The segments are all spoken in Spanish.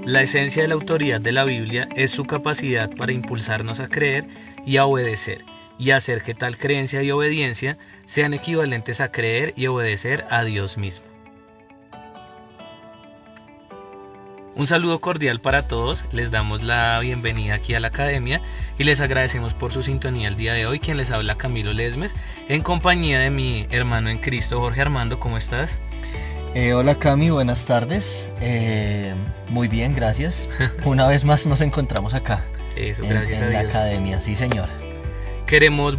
La esencia de la autoridad de la Biblia es su capacidad para impulsarnos a creer y a obedecer, y hacer que tal creencia y obediencia sean equivalentes a creer y obedecer a Dios mismo. Un saludo cordial para todos, les damos la bienvenida aquí a la Academia y les agradecemos por su sintonía el día de hoy. Quien les habla, Camilo Lesmes, en compañía de mi hermano en Cristo, Jorge Armando. ¿Cómo estás? Hola Cami, buenas tardes. Muy bien, gracias. Una vez más nos encontramos acá. Eso, gracias a Dios. En la Academia, sí señor. Queremos,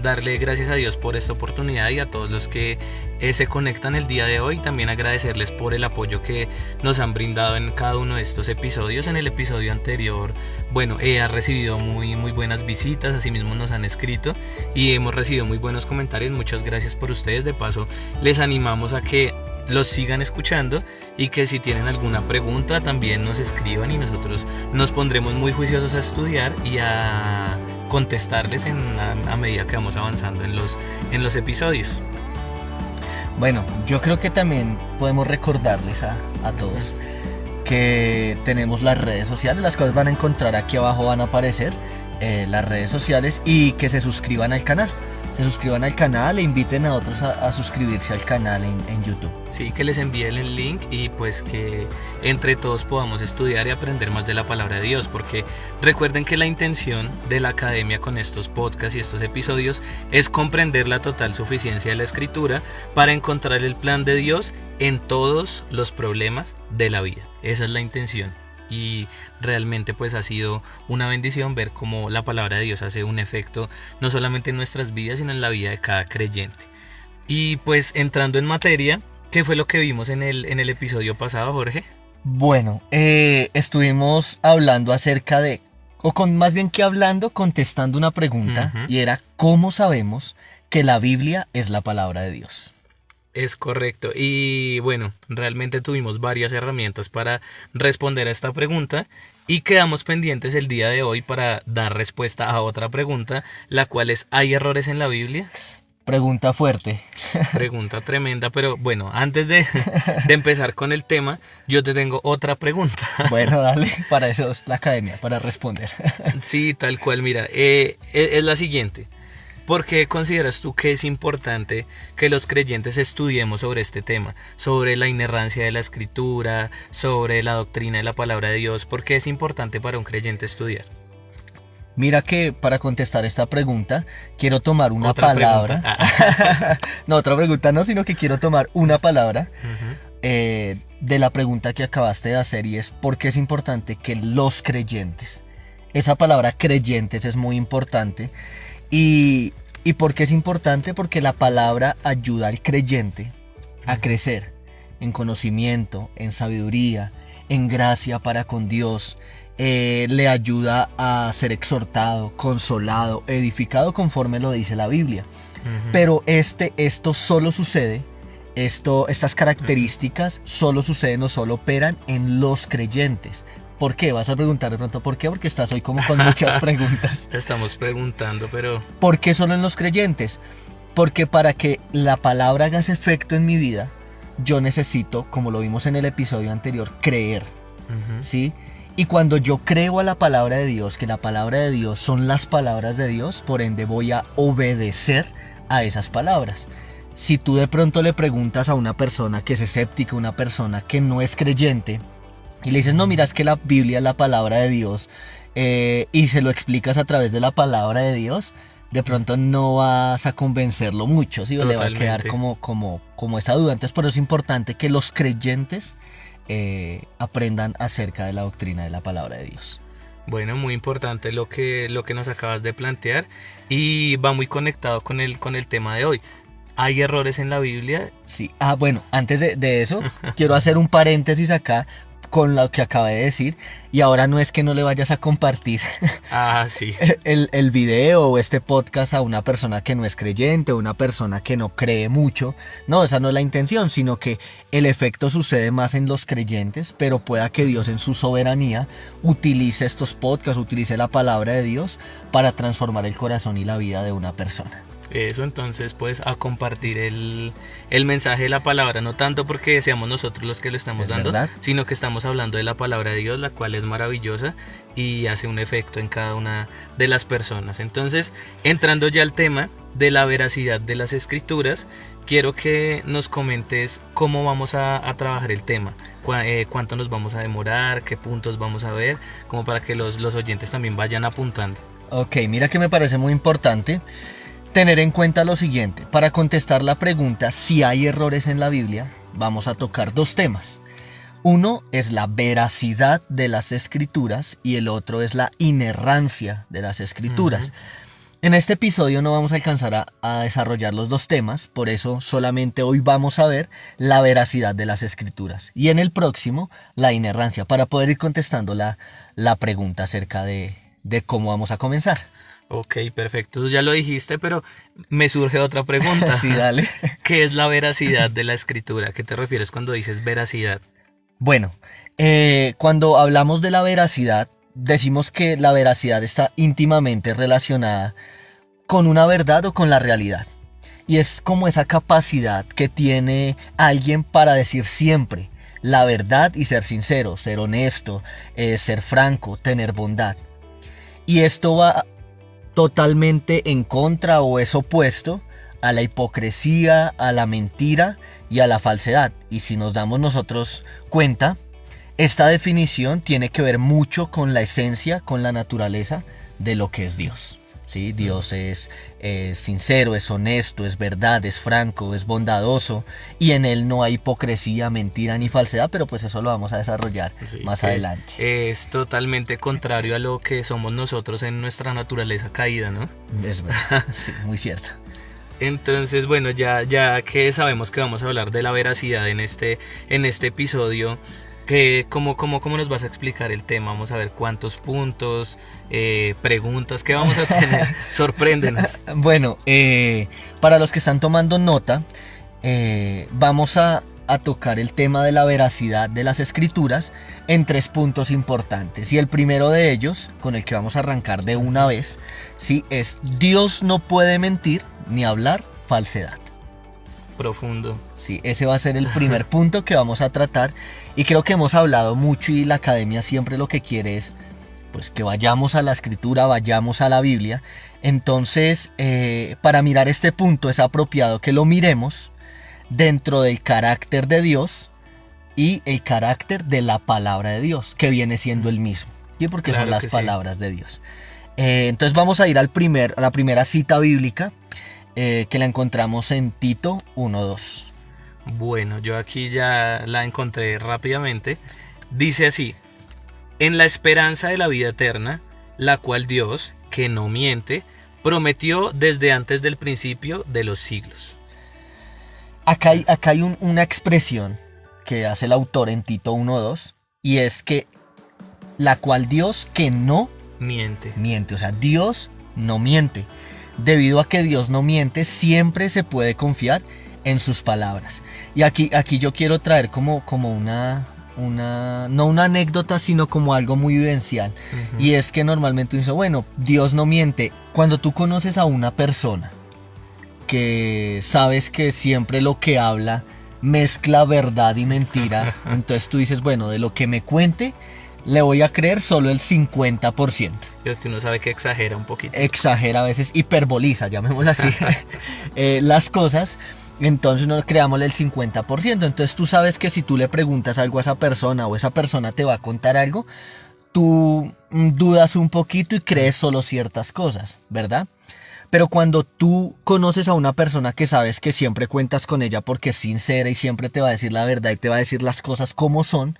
darle gracias a Dios por esta oportunidad y a todos los que se conectan el día de hoy. También agradecerles por el apoyo que nos han brindado en cada uno de estos episodios. En el episodio anterior, ha recibido muy buenas visitas, asimismo nos han escrito y hemos recibido muy buenos comentarios. Muchas gracias por ustedes. De paso, les animamos a que los sigan escuchando y que si tienen alguna pregunta también nos escriban y nosotros nos pondremos muy juiciosos a estudiar y a contestarles a medida que vamos avanzando en los episodios. Bueno, yo creo que también podemos recordarles a todos que tenemos las redes sociales, las cuales van a encontrar aquí abajo, van a aparecer las redes sociales, y que se suscriban al canal. Se suscriban al canal e inviten a otros a suscribirse al canal en YouTube. Sí, que les envíen el link y pues que entre todos podamos estudiar y aprender más de la palabra de Dios, porque recuerden que la intención de la Academia con estos podcasts y estos episodios es comprender la total suficiencia de la Escritura para encontrar el plan de Dios en todos los problemas de la vida. Esa es la intención. Y realmente pues ha sido una bendición ver cómo la palabra de Dios hace un efecto no solamente en nuestras vidas, sino en la vida de cada creyente. Y pues entrando en materia, ¿qué fue lo que vimos en el episodio pasado, Jorge? Bueno, estuvimos hablando acerca de, más bien que hablando, contestando una pregunta, y era ¿cómo sabemos que la Biblia es la palabra de Dios? Es correcto, y realmente tuvimos varias herramientas para responder a esta pregunta y quedamos pendientes el día de hoy para dar respuesta a otra pregunta, la cual es: ¿hay errores en la Biblia? Pregunta fuerte. Pregunta tremenda, pero antes de empezar con el tema, yo te tengo otra pregunta. Bueno, dale, para eso es la Academia, para responder. Sí, tal cual, mira, es la siguiente. ¿Por qué consideras tú que es importante que los creyentes estudiemos sobre este tema? Sobre la inerrancia de la Escritura, sobre la doctrina de la palabra de Dios. ¿Por qué es importante para un creyente estudiar? Mira que para contestar esta pregunta quiero tomar una ¿Otra palabra. Pregunta? No, otra pregunta no, sino que quiero tomar una palabra de la pregunta que acabaste de hacer, y es ¿por qué es importante que los creyentes? Esa palabra creyentes es muy importante. ¿Y por qué es importante? Porque la palabra ayuda al creyente a crecer en conocimiento, en sabiduría, en gracia para con Dios. Le ayuda a ser exhortado, consolado, edificado conforme lo dice la Biblia. Pero esto solo sucede, estas características solo suceden o solo operan en los creyentes. ¿Por qué? Vas a preguntar de pronto, ¿por qué? Porque estás hoy como con muchas preguntas. Estamos preguntando, pero ¿por qué solo en los creyentes? Porque para que la palabra haga ese efecto en mi vida, yo necesito, como lo vimos en el episodio anterior, creer. ¿Sí? Y cuando yo creo a la palabra de Dios, que la palabra de Dios son las palabras de Dios, por ende voy a obedecer a esas palabras. Si tú de pronto le preguntas a una persona que es escéptica, una persona que no es creyente, y le dices, no, mira, es que la Biblia es la palabra de Dios, y se lo explicas a través de la palabra de Dios, de pronto no vas a convencerlo mucho, ¿sí? Le va a quedar como esa duda. Entonces por eso es importante que los creyentes aprendan acerca de la doctrina de la palabra de Dios. Bueno, muy importante lo que nos acabas de plantear, y va muy conectado con el tema de hoy. ¿Hay errores en la Biblia? Sí. Bueno, antes de eso, quiero hacer un paréntesis acá con lo que acabé de decir, y ahora no es que no le vayas a compartir sí. el video o este podcast a una persona que no es creyente o una persona que no cree mucho. No, esa no es la intención, sino que el efecto sucede más en los creyentes, pero pueda que Dios en su soberanía utilice estos podcasts, utilice la palabra de Dios para transformar el corazón y la vida de una persona. Eso, entonces, pues a compartir el mensaje de la palabra, no tanto porque seamos nosotros los que lo estamos dando, verdad, sino que estamos hablando de la palabra de Dios, la cual es maravillosa y hace un efecto en cada una de las personas. Entonces, entrando ya al tema de la veracidad de las escrituras, quiero que nos comentes cómo vamos a trabajar el tema, cuánto nos vamos a demorar, qué puntos vamos a ver, como para que los oyentes también vayan apuntando. Ok, mira que me parece muy importante tener en cuenta lo siguiente. Para contestar la pregunta si hay errores en la Biblia, vamos a tocar dos temas. Uno es la veracidad de las escrituras y el otro es la inerrancia de las escrituras. En este episodio no vamos a alcanzar a desarrollar los dos temas, por eso solamente hoy vamos a ver la veracidad de las escrituras y en el próximo la inerrancia, para poder ir contestando la pregunta acerca de cómo vamos a comenzar. Ok, perfecto. Tú ya lo dijiste, pero me surge otra pregunta. Sí, dale. ¿Qué es la veracidad de la escritura? ¿A qué te refieres cuando dices veracidad? Bueno, cuando hablamos de la veracidad, decimos que la veracidad está íntimamente relacionada con una verdad o con la realidad. Y es como esa capacidad que tiene alguien para decir siempre la verdad y ser sincero, ser honesto, ser franco, tener bondad. Y esto va totalmente en contra o es opuesto a la hipocresía, a la mentira y a la falsedad. Y si nos damos nosotros cuenta, esta definición tiene que ver mucho con la esencia, con la naturaleza de lo que es Dios. ¿Sí? Dios es sincero, es honesto, es verdad, es franco, es bondadoso y en él no hay hipocresía, mentira ni falsedad, pero pues eso lo vamos a desarrollar más adelante. Es totalmente contrario a lo que somos nosotros en nuestra naturaleza caída, ¿no? Es verdad, sí, muy cierto. Entonces, bueno, ya que sabemos que vamos a hablar de la veracidad en este episodio, ¿cómo nos vas a explicar el tema? Vamos a ver cuántos puntos, preguntas que vamos a tener. Sorpréndenos. Bueno, para los que están tomando nota, vamos a tocar el tema de la veracidad de las escrituras en 3 puntos importantes. Y el primero de ellos, con el que vamos a arrancar de una vez, ¿sí? Es: Dios no puede mentir ni hablar falsedad. Profundo. Sí, ese va a ser el primer punto que vamos a tratar y creo que hemos hablado mucho y la academia siempre lo que quiere es pues que vayamos a la escritura, vayamos a la Biblia. Entonces, para mirar este punto es apropiado que lo miremos dentro del carácter de Dios y el carácter de la palabra de Dios, que viene siendo el mismo, ¿sí? Porque Claro son las que palabras de Dios. Entonces vamos a ir a la primera cita bíblica, que la encontramos en Tito 1:2. Bueno, yo aquí ya la encontré rápidamente. Dice así: en la esperanza de la vida eterna, la cual Dios, que no miente, prometió desde antes del principio de los siglos. Acá hay una expresión que hace el autor en Tito 1:2 y es que la cual Dios que no Miente. miente, o sea, Dios no miente. Debido a que Dios no miente, siempre se puede confiar en sus palabras. Y aquí yo quiero traer como no una anécdota, sino como algo muy vivencial. Y es que normalmente uno dice, bueno, Dios no miente. Cuando tú conoces a una persona que sabes que siempre lo que habla mezcla verdad y mentira, entonces tú dices, bueno, de lo que me cuente, le voy a creer solo el 50%. Creo que uno sabe que exagera un poquito. Exagera a veces, hiperboliza, llamémoslo así, las cosas. Entonces no creámosle el 50%. Entonces tú sabes que si tú le preguntas algo a esa persona o esa persona te va a contar algo, tú dudas un poquito y crees solo ciertas cosas, ¿verdad? Pero cuando tú conoces a una persona que sabes que siempre cuentas con ella porque es sincera y siempre te va a decir la verdad y te va a decir las cosas como son,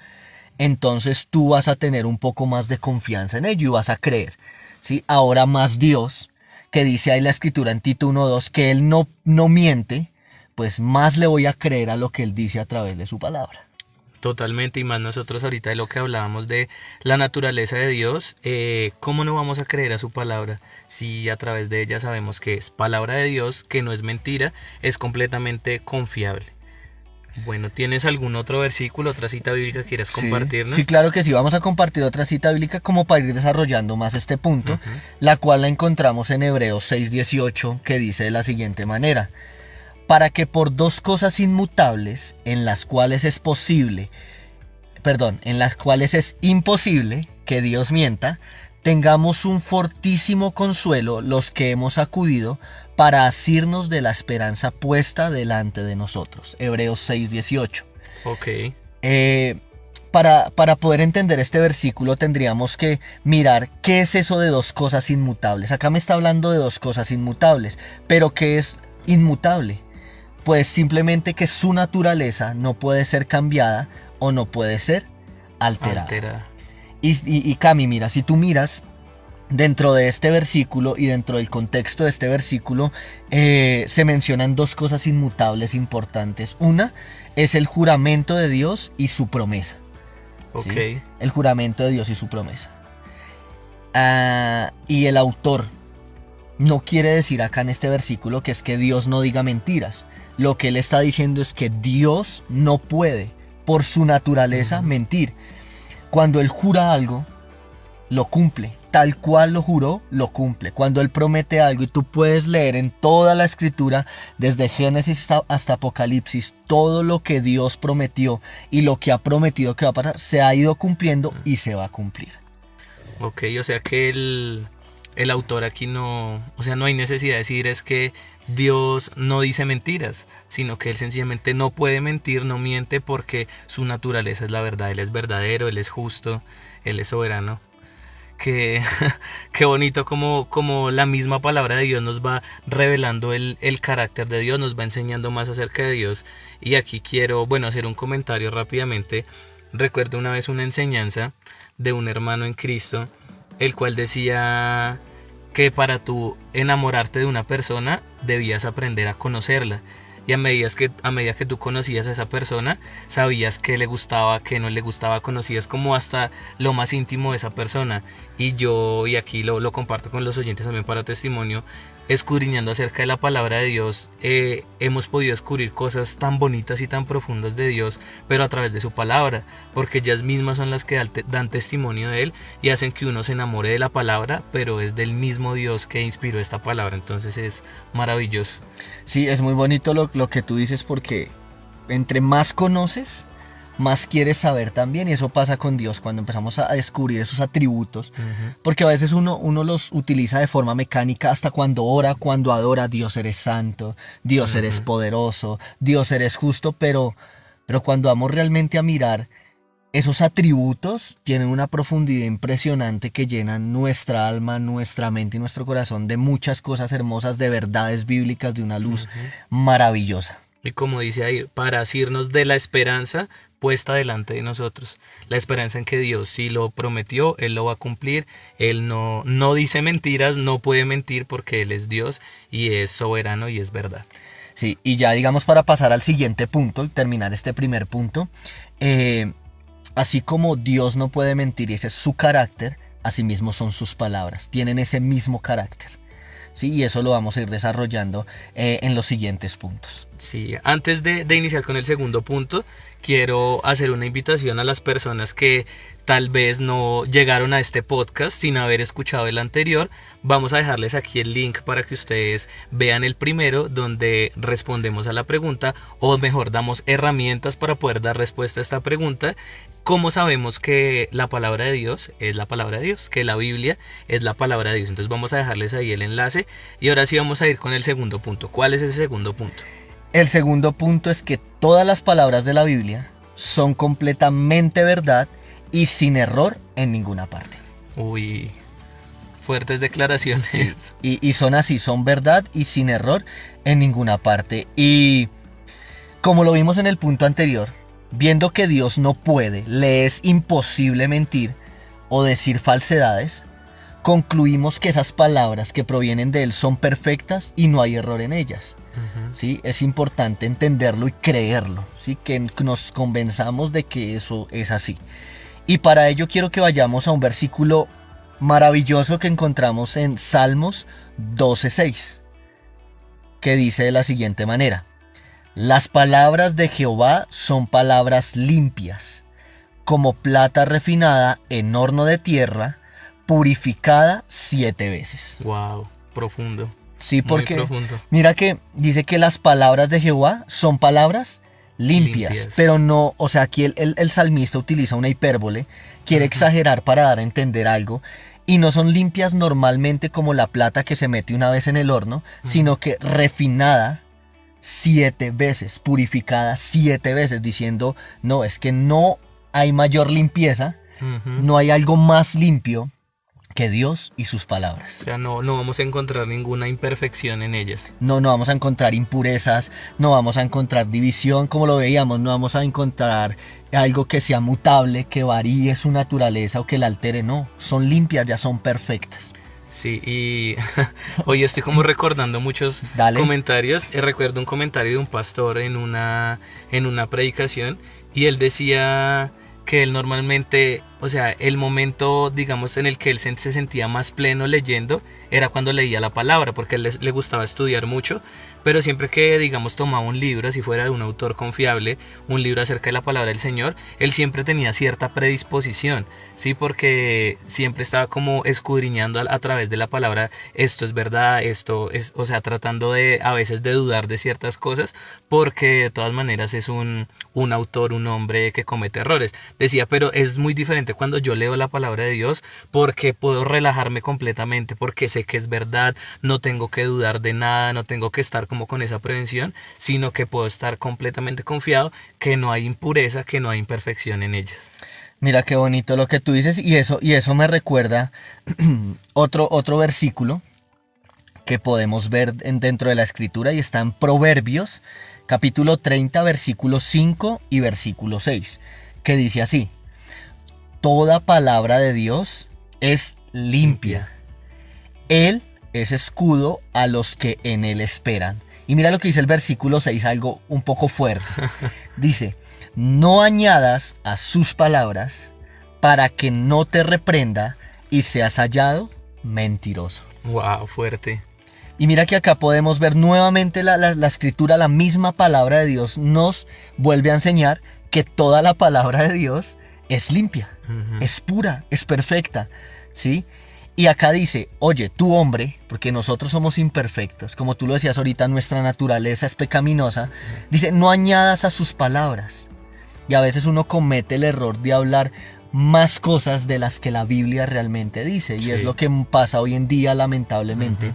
entonces tú vas a tener un poco más de confianza en ello y vas a creer, ¿sí? Ahora más Dios, que dice ahí la escritura en Tito 1:2 que Él no miente, pues más le voy a creer a lo que Él dice a través de su palabra. Totalmente, y más nosotros ahorita de lo que hablábamos de la naturaleza de Dios, ¿cómo no vamos a creer a su palabra si a través de ella sabemos que es palabra de Dios, que no es mentira, es completamente confiable? Bueno, ¿tienes algún otro versículo, otra cita bíblica que quieras compartirnos? Sí, claro que sí. Vamos a compartir otra cita bíblica como para ir desarrollando más este punto, la cual la encontramos en Hebreos 6:18, que dice de la siguiente manera: para que por dos cosas inmutables, en las cuales es imposible que Dios mienta, tengamos un fortísimo consuelo los que hemos acudido para asirnos de la esperanza puesta delante de nosotros. Hebreos 6:18. Ok. Para poder entender este versículo tendríamos que mirar qué es eso de dos cosas inmutables. Acá me está hablando de dos cosas inmutables, pero ¿qué es inmutable? Pues simplemente que su naturaleza no puede ser cambiada o no puede ser alterada. Y Cami, mira, si tú miras dentro de este versículo y dentro del contexto de este versículo, se mencionan dos cosas inmutables importantes. Una es el juramento de Dios y su promesa. Ok. ¿Sí? El juramento de Dios y su promesa. Y el autor no quiere decir acá en este versículo que es que Dios no diga mentiras. Lo que él está diciendo es que Dios no puede, por su naturaleza, mentir. Cuando él jura algo, lo cumple. Tal cual lo juró, lo cumple. Cuando él promete algo, y tú puedes leer en toda la escritura, desde Génesis hasta Apocalipsis, todo lo que Dios prometió y lo que ha prometido que va a pasar, se ha ido cumpliendo y se va a cumplir. Ok, o sea que el autor aquí no hay necesidad de decir es que Dios no dice mentiras, sino que él sencillamente no puede mentir, no miente porque su naturaleza es la verdad. Él es verdadero, él es justo, él es soberano. Qué bonito como la misma palabra de Dios nos va revelando el carácter de Dios, nos va enseñando más acerca de Dios. Y aquí quiero, hacer un comentario rápidamente. Recuerdo una vez una enseñanza de un hermano en Cristo, el cual decía que para tú enamorarte de una persona debías aprender a conocerla. Y a medida que tú conocías a esa persona, sabías qué le gustaba, qué no le gustaba, conocías como hasta lo más íntimo de esa persona. Y aquí lo comparto con los oyentes también para testimonio, escudriñando acerca de la palabra de Dios, hemos podido descubrir cosas tan bonitas y tan profundas de Dios, pero a través de su palabra, porque ellas mismas son las que dan testimonio de Él y hacen que uno se enamore de la palabra, pero es del mismo Dios que inspiró esta palabra. Entonces es maravilloso. Sí, es muy bonito lo que tú dices, porque entre más conoces, más quieres saber también, y eso pasa con Dios cuando empezamos a descubrir esos atributos, porque a veces uno los utiliza de forma mecánica, hasta cuando ora, cuando adora: Dios eres santo, Dios eres poderoso, Dios eres justo, pero cuando vamos realmente a mirar, esos atributos tienen una profundidad impresionante que llenan nuestra alma, nuestra mente y nuestro corazón de muchas cosas hermosas, de verdades bíblicas, de una luz maravillosa. Y como dice ahí, para asirnos de la esperanza puesta delante de nosotros. La esperanza en que Dios, si lo prometió, Él lo va a cumplir. Él no dice mentiras, no puede mentir porque Él es Dios y es soberano y es verdad. Sí, y ya digamos para pasar al siguiente punto y terminar este primer punto, así como Dios no puede mentir y ese es su carácter, asimismo son sus palabras, tienen ese mismo carácter. Sí, y eso lo vamos a ir desarrollando en los siguientes puntos. Sí, antes de iniciar con el segundo punto, quiero hacer una invitación a las personas que tal vez no llegaron a este podcast sin haber escuchado el anterior. Vamos a dejarles aquí el link para que ustedes vean el primero, donde respondemos a la pregunta, o mejor, damos herramientas para poder dar respuesta a esta pregunta. ¿Cómo sabemos que la palabra de Dios es la palabra de Dios? Que la Biblia es la palabra de Dios. Entonces vamos a dejarles ahí el enlace. Y ahora sí vamos a ir con el segundo punto. ¿Cuál es ese segundo punto? El segundo punto es que todas las palabras de la Biblia son completamente verdad y sin error en ninguna parte. Uy, fuertes declaraciones. Sí, y son así, son verdad y sin error en ninguna parte. Y como lo vimos en el punto anterior, viendo que Dios no puede, le es imposible mentir o decir falsedades, concluimos que esas palabras que provienen de Él son perfectas y no hay error en ellas. ¿Sí? Es importante entenderlo y creerlo, ¿sí? Que nos convenzamos de que eso es así. Y para ello quiero que vayamos a un versículo maravilloso que encontramos en Salmos 12:6, que dice de la siguiente manera: Las palabras de Jehová son palabras limpias, como plata refinada en horno de tierra, purificada 7 veces. Wow, profundo. Sí, porque muy profundo. mira que dice que las palabras de Jehová son palabras limpias, pero no, o sea, aquí el salmista utiliza una hipérbole, quiere exagerar para dar a entender algo, y no son limpias normalmente como la plata que se mete una vez en el horno, sino que refinada 7 veces, purificada 7 veces, diciendo, no, es que no hay mayor limpieza, no hay algo más limpio que Dios y sus palabras. O sea, no vamos a encontrar ninguna imperfección en ellas. No vamos a encontrar impurezas, no vamos a encontrar división, como lo veíamos, no vamos a encontrar algo que sea mutable, que varíe su naturaleza o que la altere, no, son limpias, ya son perfectas. Sí, y hoy estoy como recordando muchos comentarios. Recuerdo un comentario de un pastor en una predicación, y él decía que él normalmente, o sea, el momento, digamos, en el que él se sentía más pleno leyendo era cuando leía la palabra, porque a él le gustaba estudiar mucho, pero siempre que, digamos, tomaba un libro, si fuera de un autor confiable, un libro acerca de la palabra del Señor, él siempre tenía cierta predisposición, ¿sí? Porque siempre estaba como escudriñando a través de la palabra, esto es verdad, esto es, o sea, tratando de, a veces, de dudar de ciertas cosas, porque de todas maneras es un autor, un hombre que comete errores. Decía, pero es muy diferente cuando yo leo la palabra de Dios, porque puedo relajarme completamente, porque sé que es verdad, no tengo que dudar de nada, no tengo que estar como con esa prevención, sino que puedo estar completamente confiado que no hay impureza, que no hay imperfección en ellas. Mira qué bonito lo que tú dices, y eso me recuerda otro versículo que podemos ver dentro de la escritura, y está en Proverbios capítulo 30 versículo 5 y versículo 6, que dice así: toda palabra de Dios es limpia, Él es escudo a los que en Él esperan. Y mira lo que dice el versículo 6, algo un poco fuerte. Dice, no añadas a sus palabras para que no te reprenda y seas hallado mentiroso. Wow, fuerte. Y mira que acá podemos ver nuevamente la escritura, la misma palabra de Dios nos vuelve a enseñar que toda la palabra de Dios es limpia, es pura, es perfecta, ¿sí? Y acá dice, oye, tú hombre, porque nosotros somos imperfectos, como tú lo decías ahorita, nuestra naturaleza es pecaminosa, dice, no añadas a sus palabras. Y a veces uno comete el error de hablar más cosas de las que la Biblia realmente dice, y es lo que pasa hoy en día, lamentablemente.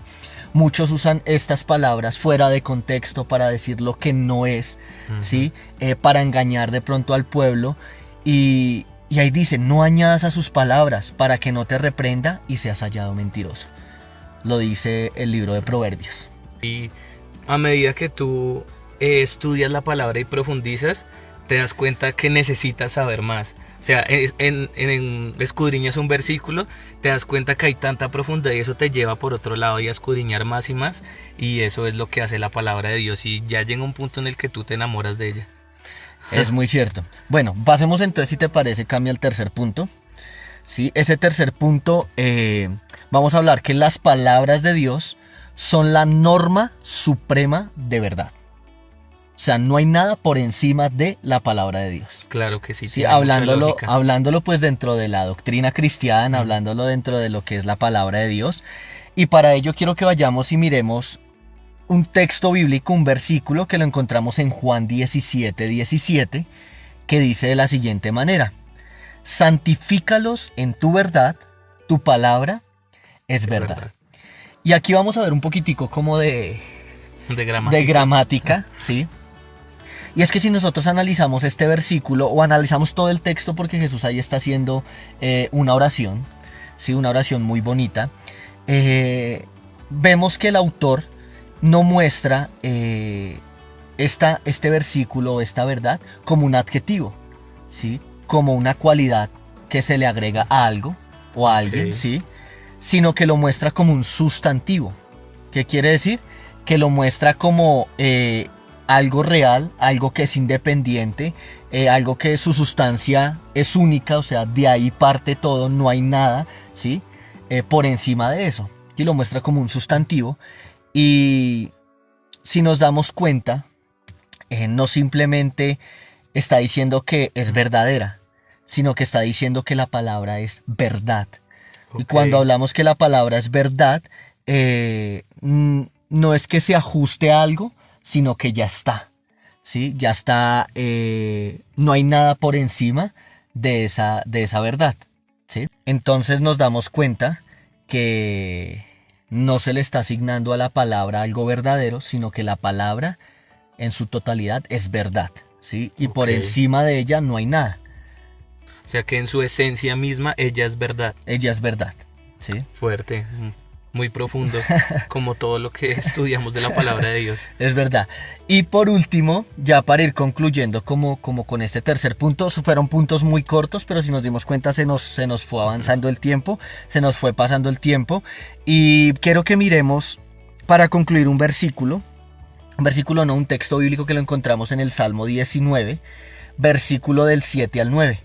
Muchos usan estas palabras fuera de contexto para decir lo que no es, ¿sí? Para engañar de pronto al pueblo. Y ahí dice, no añadas a sus palabras para que no te reprenda y seas hallado mentiroso. Lo dice el libro de Proverbios. Y a medida que tú estudias la palabra y profundizas, te das cuenta que necesitas saber más. O sea, escudriñas un versículo, te das cuenta que hay tanta profundidad y eso te lleva por otro lado y a escudriñar más y más. Y eso es lo que hace la palabra de Dios, y ya llega un punto en el que tú te enamoras de ella. Es muy cierto. Bueno, pasemos entonces, si te parece, cambia el tercer punto. ¿Sí? Ese tercer punto, vamos a hablar que las palabras de Dios son la norma suprema de verdad. O sea, no hay nada por encima de la palabra de Dios. Claro que sí. Sí, hablándolo pues dentro de la doctrina cristiana, hablándolo dentro de lo que es la palabra de Dios. Y para ello quiero que vayamos y miremos un texto bíblico, un versículo que lo encontramos en Juan 17:17, que dice de la siguiente manera: santifícalos en tu verdad, tu palabra es verdad. Y aquí vamos a ver un poquitico como de gramática, ¿sí? Y es que si nosotros analizamos este versículo o analizamos todo el texto, porque Jesús ahí está haciendo una oración, ¿sí? Una oración muy bonita, vemos que el autor no muestra este versículo o esta verdad como un adjetivo, ¿sí? Como una cualidad que se le agrega a algo o a alguien, ¿sí? Sino que lo muestra como un sustantivo. ¿Qué quiere decir? Que lo muestra como algo real, algo que es independiente, algo que su sustancia es única, o sea, de ahí parte todo, no hay nada, ¿sí? Por encima de eso. Y lo muestra como un sustantivo. Y si nos damos cuenta, no simplemente está diciendo que es verdadera, sino que está diciendo que la palabra es verdad. Y cuando hablamos que la palabra es verdad, no es que se ajuste a algo, sino que ya está. ¿Sí? Ya está, no hay nada por encima de esa verdad. ¿Sí? Entonces nos damos cuenta que no se le está asignando a la palabra algo verdadero, sino que la palabra en su totalidad es verdad. ¿Sí? Y por encima de ella no hay nada. O sea que en su esencia misma ella es verdad. Ella es verdad. ¿Sí? Fuerte, muy profundo, como todo lo que estudiamos de la palabra de Dios. Es verdad. Y por último, ya para ir concluyendo como con este tercer punto, fueron puntos muy cortos, pero si nos dimos cuenta se nos fue avanzando el tiempo, se nos fue pasando el tiempo. Y quiero que miremos, para concluir, un versículo no, un texto bíblico que lo encontramos en el Salmo 19, versículo del 7 al 9,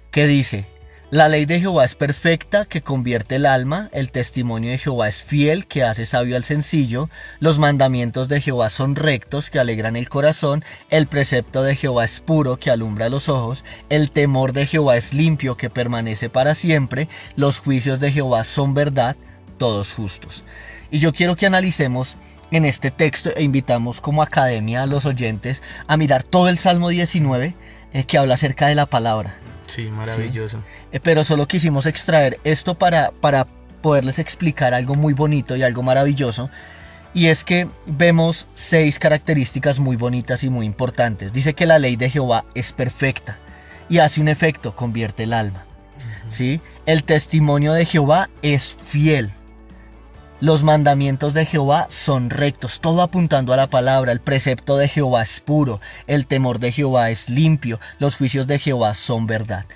que dice: la ley de Jehová es perfecta, que convierte el alma. El testimonio de Jehová es fiel, que hace sabio al sencillo. Los mandamientos de Jehová son rectos, que alegran el corazón. El precepto de Jehová es puro, que alumbra los ojos. El temor de Jehová es limpio, que permanece para siempre. Los juicios de Jehová son verdad, todos justos. Y yo quiero que analicemos en este texto e invitamos como academia a los oyentes a mirar todo el Salmo 19 que habla acerca de la palabra. Sí, maravilloso. Sí. Pero solo quisimos extraer esto para poderles explicar algo muy bonito y algo maravilloso. Y es que vemos 6 características muy bonitas y muy importantes. Dice que la ley de Jehová es perfecta y hace un efecto, convierte el alma. ¿Sí? El testimonio de Jehová es fiel. Los mandamientos de Jehová son rectos, todo apuntando a la palabra. El precepto de Jehová es puro, el temor de Jehová es limpio, los juicios de Jehová son verdad.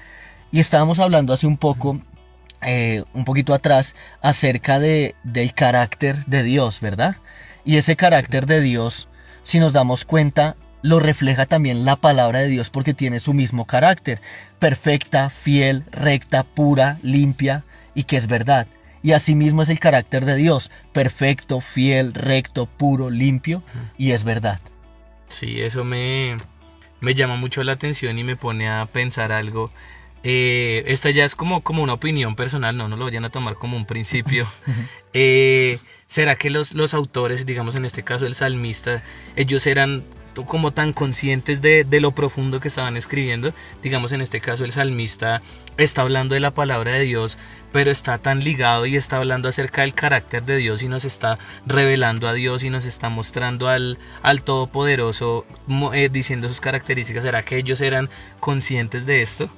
Y estábamos hablando hace un poquito atrás, acerca del carácter de Dios, ¿verdad? Y ese carácter de Dios, si nos damos cuenta, lo refleja también la palabra de Dios porque tiene su mismo carácter: perfecta, fiel, recta, pura, limpia y que es verdad. Y asimismo es el carácter de Dios: perfecto, fiel, recto, puro, limpio y es verdad. Sí, eso me llama mucho la atención y me pone a pensar algo. Esta ya es como una opinión personal, no lo vayan a tomar como un principio. ¿Será que los autores, digamos en este caso el salmista, ellos eran como tan conscientes de lo profundo que estaban escribiendo? Digamos en este caso el salmista está hablando de la palabra de Dios, pero está tan ligado y está hablando acerca del carácter de Dios y nos está revelando a Dios y nos está mostrando al Todopoderoso, diciendo sus características. ¿Será que ellos eran conscientes de esto?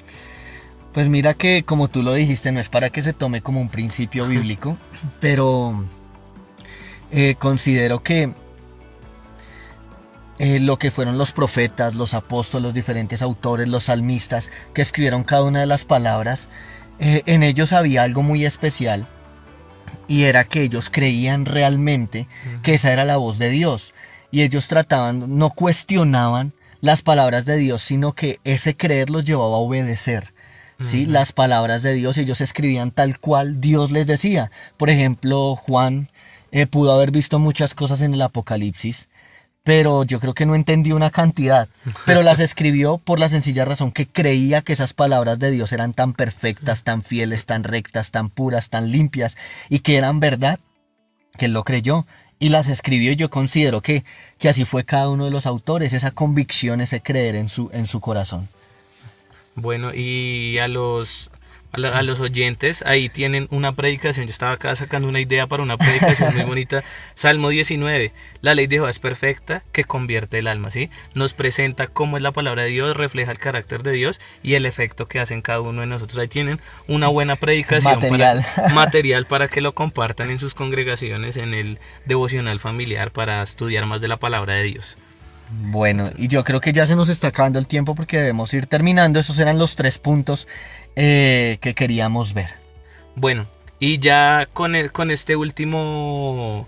Pues mira que, como tú lo dijiste, no es para que se tome como un principio bíblico, pero considero que lo que fueron los profetas, los apóstoles, los diferentes autores, los salmistas que escribieron cada una de las palabras, en ellos había algo muy especial, y era que ellos creían realmente que esa era la voz de Dios, y ellos no cuestionaban las palabras de Dios, sino que ese creer los llevaba a obedecer. ¿Sí? Las palabras de Dios, ellos escribían tal cual Dios les decía. Por ejemplo, Juan pudo haber visto muchas cosas en el Apocalipsis, pero yo creo que no entendió una cantidad, pero las escribió por la sencilla razón que creía que esas palabras de Dios eran tan perfectas, tan fieles, tan rectas, tan puras, tan limpias, y que eran verdad, que él lo creyó y las escribió. Y yo considero que así fue cada uno de los autores, esa convicción, ese creer en su corazón. Bueno, y a los oyentes, ahí tienen una predicación. Yo estaba acá sacando una idea para una predicación muy bonita. Salmo 19, la ley de Jehová es perfecta, que convierte el alma, ¿sí? Nos presenta cómo es la palabra de Dios, refleja el carácter de Dios y el efecto que hace en cada uno de nosotros. Ahí tienen una buena predicación, material para que lo compartan en sus congregaciones, en el devocional familiar, para estudiar más de la palabra de Dios. Bueno, y yo creo que ya se nos está acabando el tiempo porque debemos ir terminando. Esos eran los 3 puntos que queríamos ver. Bueno, y ya con este último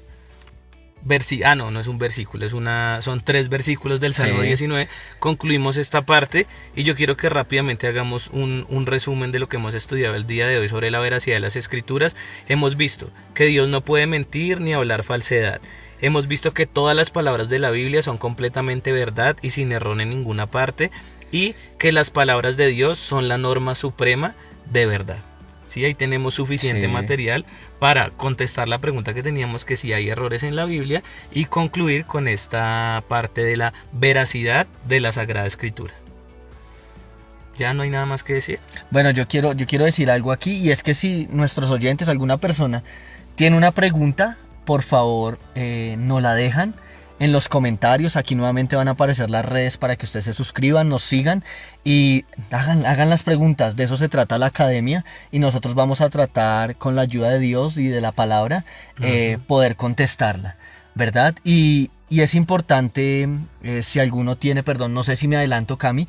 versículo, no es un versículo, son 3 versículos del Salmo 19, concluimos esta parte, y yo quiero que rápidamente hagamos un resumen de lo que hemos estudiado el día de hoy sobre la veracidad de las Escrituras. Hemos visto que Dios no puede mentir ni hablar falsedad. Hemos visto que todas las palabras de la Biblia son completamente verdad y sin error en ninguna parte, y que las palabras de Dios son la norma suprema de verdad. Sí, ahí tenemos suficiente material para contestar la pregunta que teníamos, que si hay errores en la Biblia, y concluir con esta parte de la veracidad de la Sagrada Escritura. ¿Ya no hay nada más que decir? Bueno, yo quiero decir algo aquí, y es que si nuestros oyentes, alguna persona, tiene una pregunta, por favor, no la dejan en los comentarios. Aquí nuevamente van a aparecer las redes para que ustedes se suscriban, nos sigan y hagan las preguntas. De eso se trata la academia, y nosotros vamos a tratar, con la ayuda de Dios y de la palabra, poder contestarla, ¿verdad? Y es importante, si alguno tiene, perdón, no sé si me adelanto, Cami,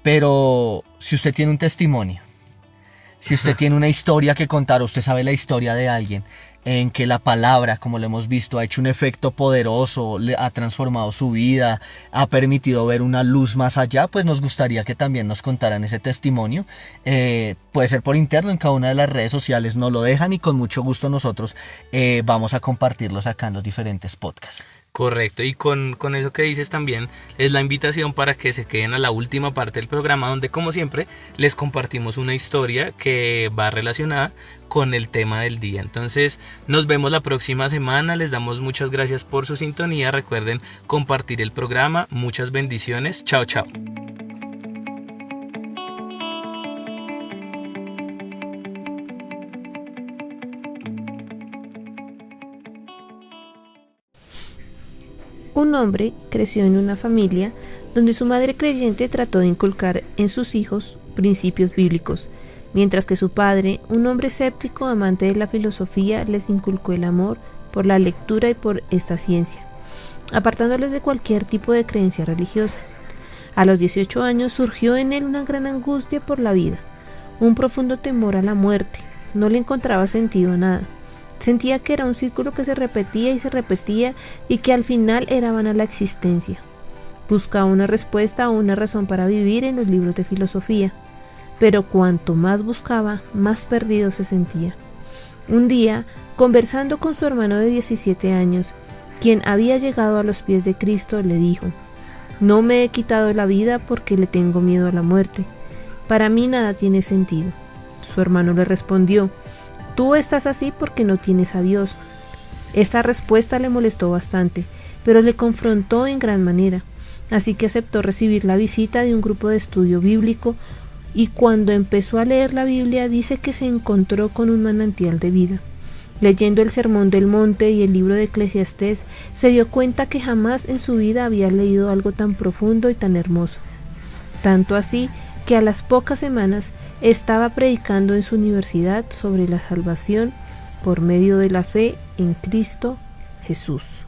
pero si usted tiene un testimonio, si usted tiene una historia que contar, usted sabe la historia de alguien en que la palabra, como lo hemos visto, ha hecho un efecto poderoso, le ha transformado su vida, ha permitido ver una luz más allá, pues nos gustaría que también nos contaran ese testimonio. Puede ser por interno, en cada una de las redes sociales nos lo dejan, y con mucho gusto nosotros vamos a compartirlos acá en los diferentes podcasts. Correcto, y con eso que dices también es la invitación para que se queden a la última parte del programa, donde como siempre les compartimos una historia que va relacionada con el tema del día. Entonces nos vemos la próxima semana, les damos muchas gracias por su sintonía, recuerden compartir el programa, muchas bendiciones, chao chao. Un hombre creció en una familia donde su madre creyente trató de inculcar en sus hijos principios bíblicos, mientras que su padre, un hombre escéptico amante de la filosofía, les inculcó el amor por la lectura y por esta ciencia, apartándoles de cualquier tipo de creencia religiosa. A los 18 años surgió en él una gran angustia por la vida, un profundo temor a la muerte. No le encontraba sentido a nada. Sentía que era un círculo que se repetía y que al final era vana la existencia. Buscaba una respuesta o una razón para vivir en los libros de filosofía, pero cuanto más buscaba, más perdido se sentía. Un día, conversando con su hermano de 17 años, quien había llegado a los pies de Cristo, le dijo: «No me he quitado la vida porque le tengo miedo a la muerte. Para mí nada tiene sentido». Su hermano le respondió: «Tú estás así porque no tienes a Dios». Esta respuesta le molestó bastante, pero le confrontó en gran manera, así que aceptó recibir la visita de un grupo de estudio bíblico, y cuando empezó a leer la Biblia dice que se encontró con un manantial de vida. Leyendo el Sermón del Monte y el libro de Eclesiastés, se dio cuenta que jamás en su vida había leído algo tan profundo y tan hermoso. Tanto así que a las pocas semanas estaba predicando en su universidad sobre la salvación por medio de la fe en Cristo Jesús.